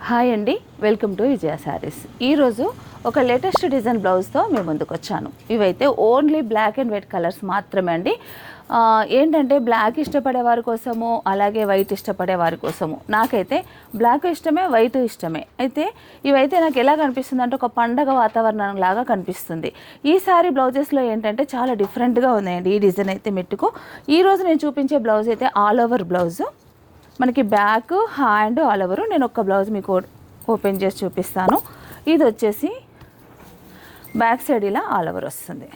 Hi అండి, welcome to విజయ శారీస్. ఈరోజు ఒక లేటెస్ట్ డిజైన్ బ్లౌజ్తో మేము ముందుకు వచ్చాను. ఇవైతే only black and white colours మాత్రమే అండి. ఏంటంటే బ్లాక్ ఇష్టపడే వారి కోసము, అలాగే వైట్ ఇష్టపడే వారి కోసము. నాకైతే బ్లాక్ ఇష్టమే, వైట్ ఇష్టమే. అయితే ఇవైతే నాకు ఎలా కనిపిస్తుంది అంటే ఒక పండగ వాతావరణం లాగా కనిపిస్తుంది. ఈ సారీ బ్లౌజెస్లో ఏంటంటే చాలా డిఫరెంట్గా ఉన్నాయండి. ఈ డిజైన్ అయితే మెట్టుకు ఈరోజు నేను చూపించే బ్లౌజ్ అయితే ఆల్ ఓవర్ బ్లౌజు. మనకి బ్యాక్, హ్యాండ్ ఆల్ ఓవర్. నేను ఒక బ్లౌజ్ మీకు ఓపెన్ చేసి చూపిస్తాను. ఇది వచ్చేసి బ్యాక్ సైడ్ ఇలా ఆల్ ఓవర్ వస్తుంది.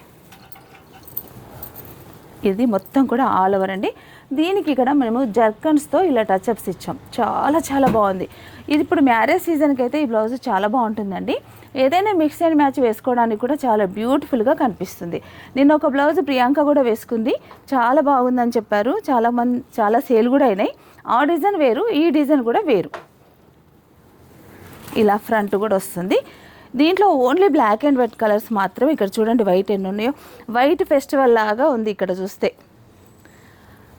ఇది మొత్తం కూడా ఆల్ ఓవర్ అండి. దీనికి ఇక్కడ మేము జర్కన్స్తో ఇలా టచ్అప్స్ ఇచ్చాం. చాలా చాలా బాగుంది. ఇది ఇప్పుడు మ్యారేజ్ సీజన్కి అయితే ఈ బ్లౌజ్ చాలా బాగుంటుందండి. ఏదైనా మిక్స్ అండ్ మ్యాచ్ వేసుకోవడానికి కూడా చాలా బ్యూటిఫుల్గా కనిపిస్తుంది. నిన్న ఒక బ్లౌజ్ ప్రియాంక కూడా వేసుకుంది, చాలా బాగుందని చెప్పారు. చాలా సేల్ కూడా అయినాయి. ఆ డిజైన్ వేరు, ఈ డిజైన్ కూడా వేరు. ఇలా ఫ్రంట్ కూడా వస్తుంది. దీంట్లో only black and white colours మాత్రమే. ఇక్కడ చూడండి వైట్ ఎన్ని ఉన్నాయో. వైట్ ఫెస్టివల్ లాగా ఉంది ఇక్కడ చూస్తే.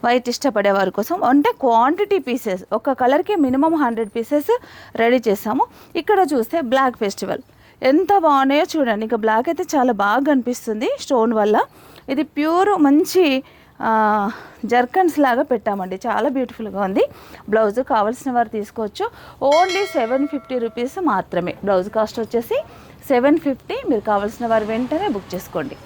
వైట్ ఇష్టపడే వారి కోసం అంటే క్వాంటిటీ పీసెస్, ఒక కలర్కి మినిమం 100 పీసెస్ రెడీ చేసాము. ఇక్కడ చూస్తే బ్లాక్ ఫెస్టివల్ ఎంత బాగున్నాయో చూడండి. ఇంకా బ్లాక్ అయితే చాలా బాగా కనిపిస్తుంది స్టోన్ వల్ల. ఇది ప్యూర్ మంచి జర్కన్స్ లాగా పెట్టామండి. చాలా బ్యూటిఫుల్గా ఉంది. బ్లౌజ్ కావాల్సిన వారు తీసుకోవచ్చు. ఓన్లీ 750 రూపీస్ మాత్రమే. బ్లౌజ్ కాస్ట్ వచ్చేసి 750. మీరు కావాల్సిన వారు వెంటనే బుక్ చేసుకోండి.